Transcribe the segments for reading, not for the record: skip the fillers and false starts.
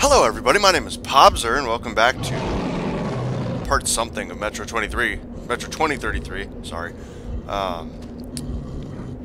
Hello everybody, my name is Pobzer, and welcome back to part something of Metro 2033, sorry.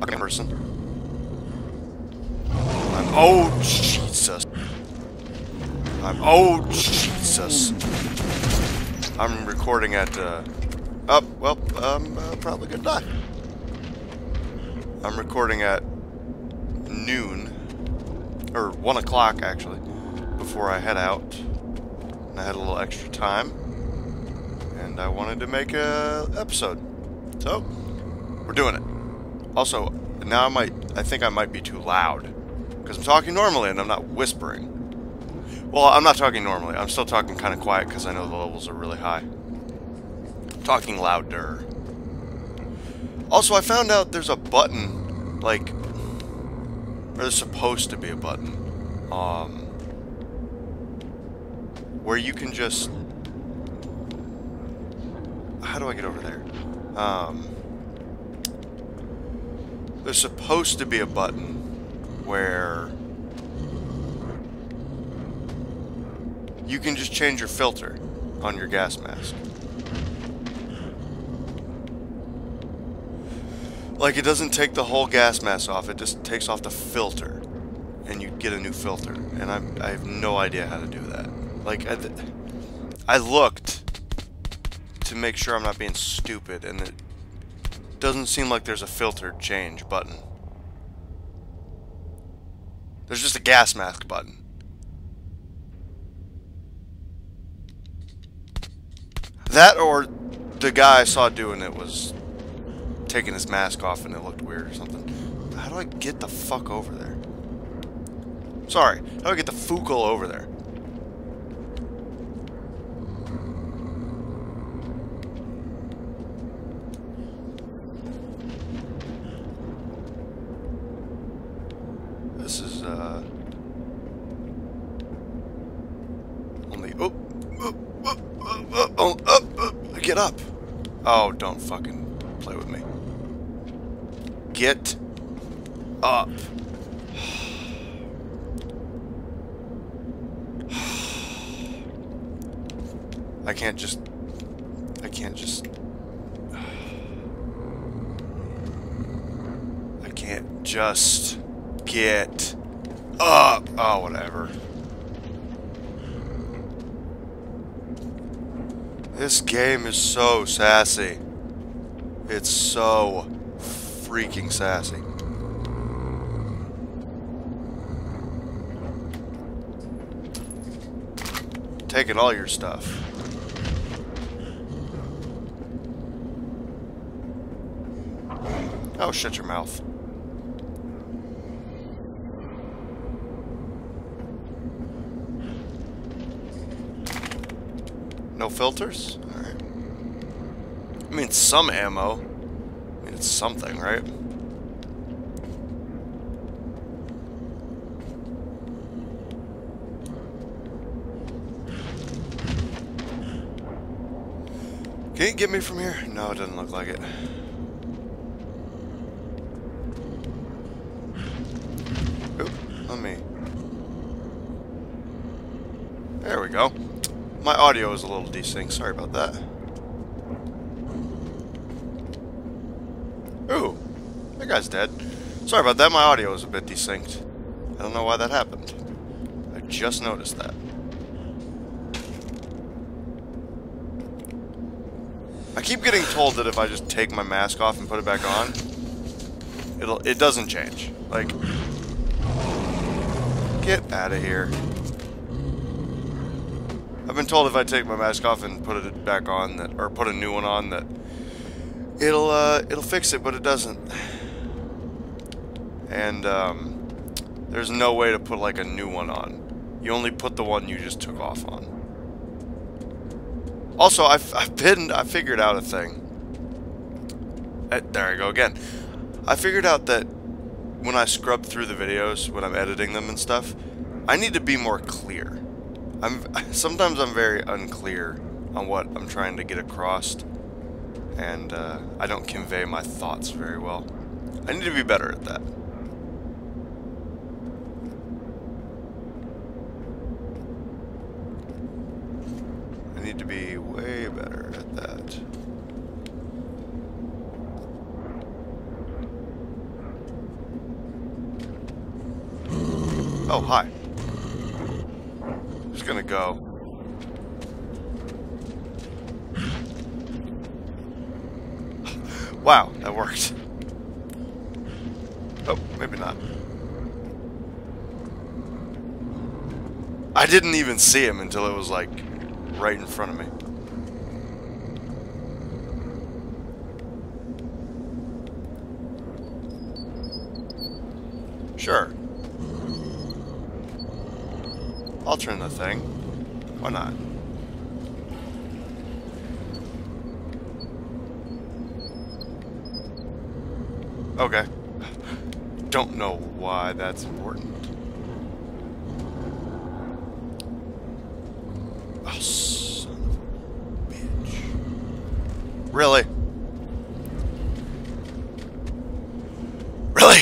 Person. Oh Jesus. I'm recording at, probably gonna die. I'm recording at noon, or 1 o'clock actually, before I head out. And I had a little extra time, and I wanted to make a episode, so we're doing it. Also, now I think I might be too loud, because I'm talking normally and I'm not whispering. Well, I'm not talking normally. I'm still talking kind of quiet because I know the levels are really high. I'm talking louder. Also, I found out there's a button, like, or there's supposed to be a button, where you can just, how do I get over there? There's supposed to be a button where you can just change your filter on your gas mask. Like, it doesn't take the whole gas mask off, it just takes off the filter, and you get a new filter. And I have no idea how to do that. Like, I looked to make sure I'm not being stupid, and it doesn't seem like there's a filter change button. There's just a gas mask button. That, or the guy I saw doing it was taking his mask off and it looked weird or something. How do I get the fuck over there? Sorry, how do I get the fookle over there? This is, only, get up. Oh, don't fucking play with me. Get up. I can't just get up. Oh, whatever. This game is so sassy. It's so freaking sassy. Taking all your stuff. Oh, shut your mouth. No filters? Alright. I mean, some ammo. I mean, it's something, right? Can you get me from here? No, it doesn't look like it. Let me. There we go. My audio is a little desynced. Sorry about that. Ooh, that guy's dead. Sorry about that. My audio is a bit desynced. I don't know why that happened. I just noticed that. I keep getting told that if I just take my mask off and put it back on, it doesn't change. Like, get out of here. I've been told if I take my mask off and put it back on, that, or put a new one on, that it'll fix it, but it doesn't. And there's no way to put like a new one on. You only put the one you just took off on. Also, I figured out a thing. There I go again. I figured out that when I scrub through the videos, when I'm editing them and stuff, I need to be more clear. Sometimes I'm very unclear on what I'm trying to get across, and I don't convey my thoughts very well. I need to be better at that. need to be way better at that. Oh, hi. Just gonna go. Wow, that worked. Oh, maybe not. I didn't even see him until it was like right in front of me. Sure. I'll turn the thing. Why not? Okay. Don't know why that's important. Oh, son of a bitch. Really? Really?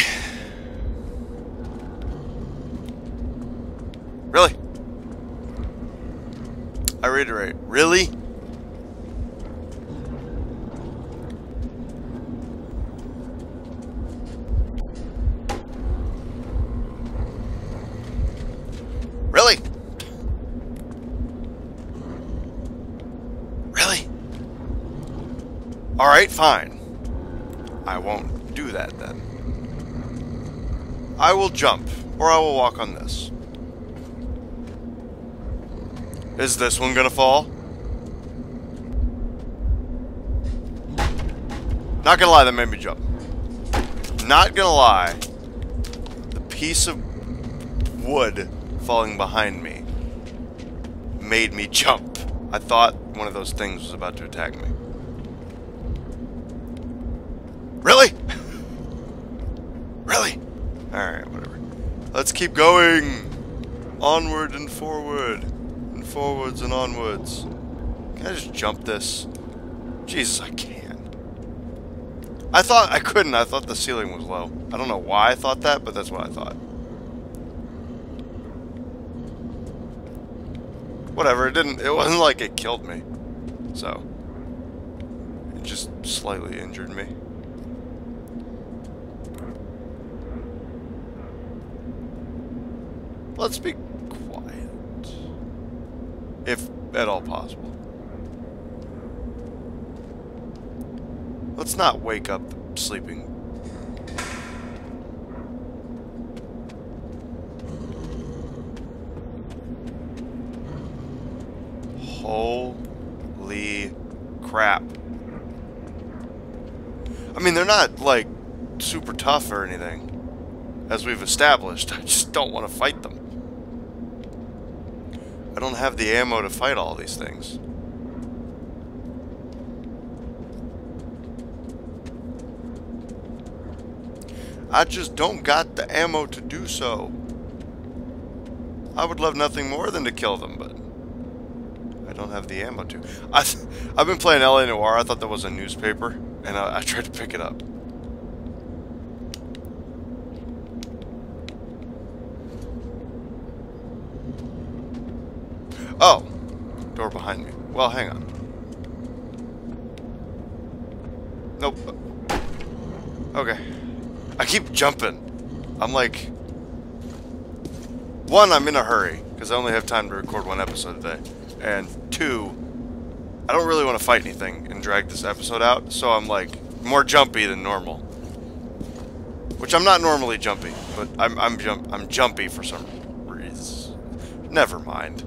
Really? I reiterate, really? Really? Really? Alright, fine. I won't do that then. I will jump, or I will walk on this. Is this one gonna fall? Not gonna lie, that made me jump. Not gonna lie, the piece of wood falling behind me made me jump. I thought one of those things was about to attack me. Really? Really? Alright, whatever. Let's keep going. Onward and forward. And forwards and onwards. Can I just jump this? Jesus, I can. I thought I couldn't. I thought the ceiling was low. I don't know why I thought that, but that's what I thought. Whatever, it wasn't like it killed me. So, it just slightly injured me. Let's be quiet. If at all possible. Let's not wake up the sleeping. Holy crap. I mean, they're not, like, super tough or anything, as we've established. I just don't want to fight them. I don't have the ammo to fight all these things. I just don't got the ammo to do so. I would love nothing more than to kill them, but I don't have the ammo to. I've been playing LA Noire. I thought that was a newspaper, and I tried to pick it up. Oh, door behind me. Well, hang on. Nope. Okay. I keep jumping. I'm like... One, I'm in a hurry, because I only have time to record one episode a day. And two, I don't really want to fight anything and drag this episode out, so I'm like more jumpy than normal. Which I'm not normally jumpy, but I'm jumpy for some reason. Never mind.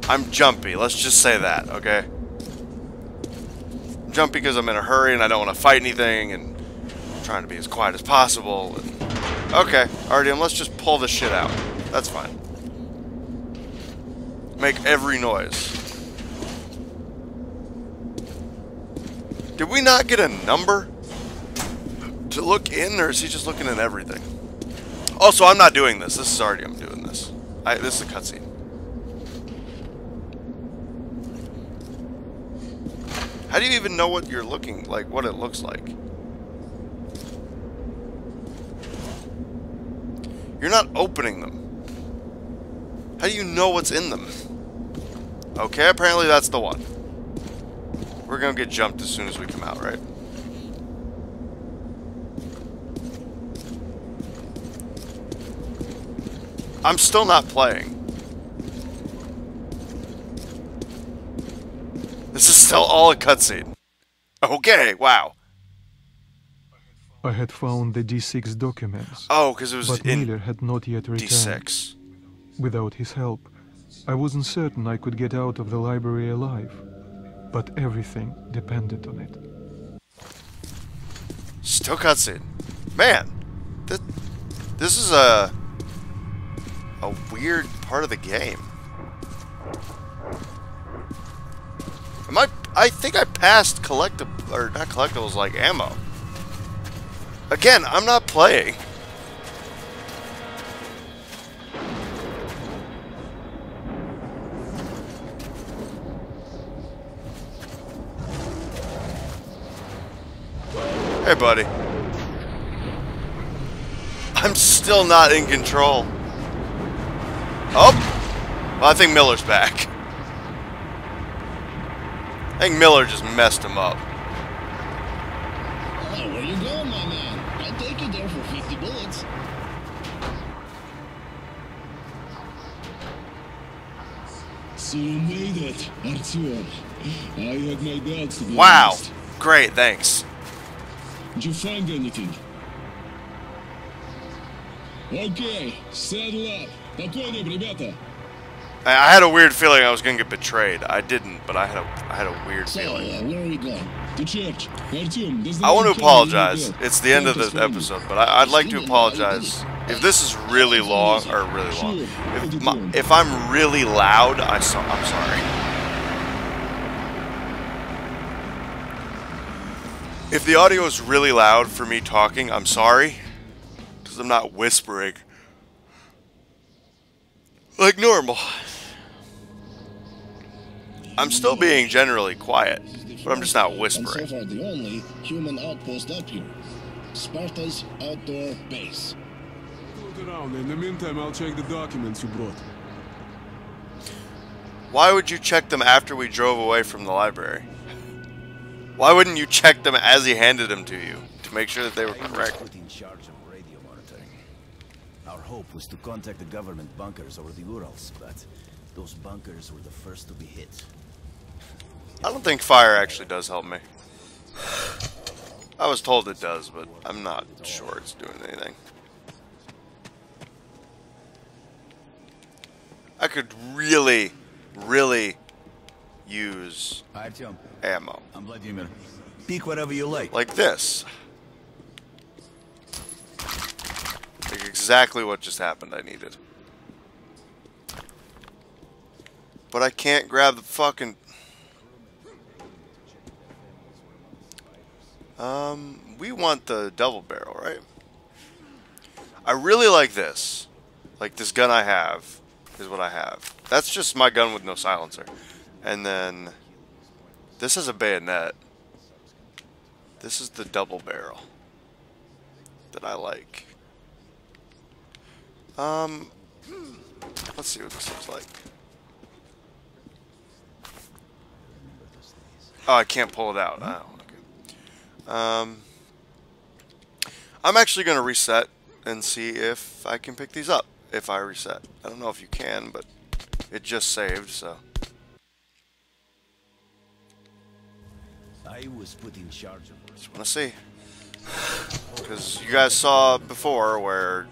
I'm jumpy, let's just say that, okay? I'm jumpy because I'm in a hurry and I don't want to fight anything, and I'm trying to be as quiet as possible. And... Okay, Artyom, let's just pull this shit out. That's fine. Make every noise. Did we not get a number to look in, or is he just looking at everything? Also, I'm not doing this. This is Artyom doing this. This is a cutscene. How do you even know what you're looking like, what it looks like? You're not opening them. How do you know what's in them? Okay, apparently that's the one. We're gonna get jumped as soon as we come out, right? I'm still not playing. This is still all a cutscene. Okay, wow. I had found the D6 documents. Oh, because it was but in Miller had not yet returned. D6. Without his help, I wasn't certain I could get out of the library alive. But everything depended on it. Still cutscene. Man, this is a weird part of the game. I think I passed not collectibles, like ammo. Again, I'm not playing. Hey, buddy. I'm still not in control. Oh! Well, I think Miller's back. I think Miller just messed him up. Oh, where you going, my man? I'll take you there for 50 bullets. So you made it, Artyom. I had my doubts, to be Wow. honest. Great, thanks. Did you find anything? Okay, saddle up. По коням, ребята. I had a weird feeling I was gonna get betrayed. I didn't, but I had a weird So, feeling. where are we going? To church. Artyom, does I want to the apologize. It's the end of the episode, but I'd like to apologize if this is really long, or really long. If I'm really loud, I'm sorry. If the audio is really loud for me talking, I'm sorry, because I'm not whispering like normal. I'm still being generally quiet, but I'm just not whispering. And so far the only human outpost up here. Sparta's outdoor base. Look around. In the meantime, I'll check the documents you brought. Why would you check them after we drove away from the library? Why wouldn't you check them as he handed them to you to make sure that they were correct? Put in charge of radio monitoring. Our hope was to contact the government bunkers over the Urals, but those bunkers were the first to be hit. I don't think fire actually does help me. I was told it does, but I'm not sure it's doing anything. I could really, really use Artyom, ammo. I'm Vladimir. Speak whatever you like. Like this. Like exactly what just happened I needed. But I can't grab the fucking... we want the double barrel, right? I really like this. Like this gun I have is what I have. That's just my gun with no silencer. And then this is a bayonet. This is the double barrel that I like. Let's see what this looks like. Oh, I can't pull it out. Oh, okay. I'm actually going to reset and see if I can pick these up if I reset. I don't know if you can, but it just saved, so. I was put in charge of Just want to see. Because you guys saw before where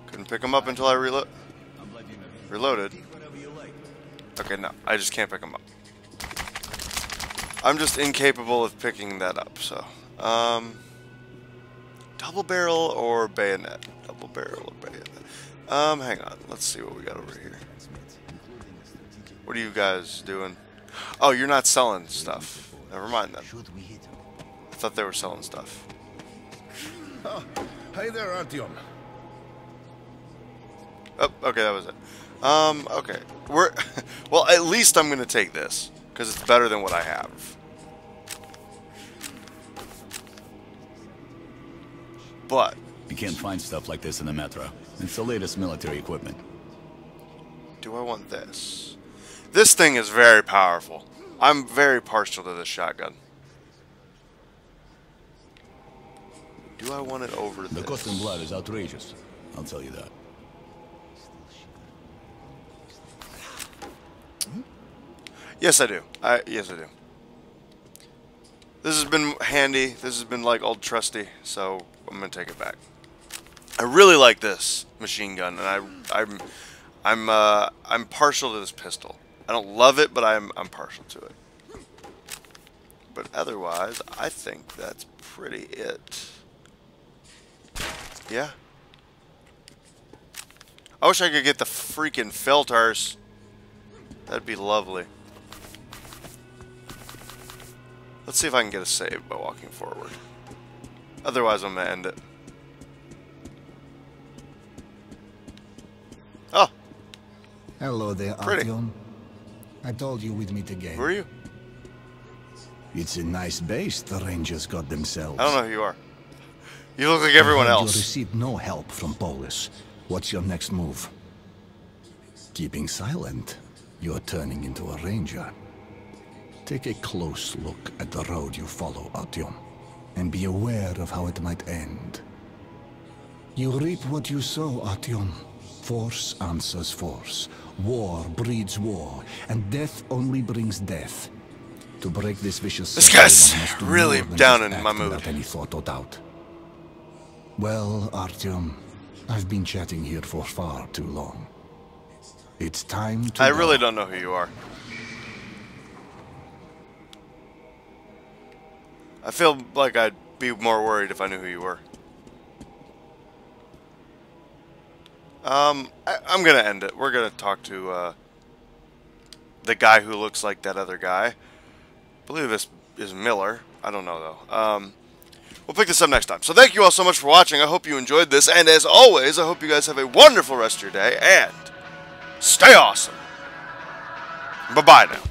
couldn't pick them up until I reloaded. Speak whatever you like. Okay, no, I just can't pick them up. I'm just incapable of picking that up, so. Double barrel or bayonet? Double barrel or bayonet? Hang on. Let's see what we got over here. What are you guys doing? Oh, you're not selling stuff. Never mind then. Should we hit him? I thought they were selling stuff. Oh, hi there, Artyom. Oh, okay, that was it. Okay. Well, at least I'm gonna take this, because it's better than what I have. But You can't find stuff like this in the metro. It's the latest military equipment. do I want this? This thing is very powerful. I'm very partial to this shotgun. Do I want it over The this? cost in blood is outrageous. I'll tell you that. Yes, I do. Yes, I do. This has been handy. This has been like old trusty, so I'm gonna take it back. I really like this machine gun, and I'm partial to this pistol. I don't love it, but I'm partial to it. But otherwise, I think that's pretty it. Yeah. I wish I could get the freaking filters. That'd be lovely. Let's see if I can get a save by walking forward. Otherwise, I'm gonna end it. Oh, Hello there, Pretty. Artyom. I told you we'd meet again. who are you? It's a nice base the Rangers got themselves. I don't know who you are. You look like everyone I heard else. You received no help from Polis. What's your next move? Keeping silent. You're turning into a Ranger. Take a close look at the road you follow, Artyom, and be aware of how it might end. You reap what you sow, Artyom. Force answers force. War breeds war, and death only brings death. To break this vicious This cycle, guy's one must do really more than down just in act my mood. without any thought or doubt. Well, Artyom, I've been chatting here for far too long. It's time to I really go. don't know who you are. I feel like I'd be more worried if I knew who you were. I'm gonna end it. We're gonna talk to the guy who looks like that other guy. I believe this is Miller. I don't know though. We'll pick this up next time. So thank you all so much for watching. I hope you enjoyed this, and as always, I hope you guys have a wonderful rest of your day, and stay awesome. Bye-bye now.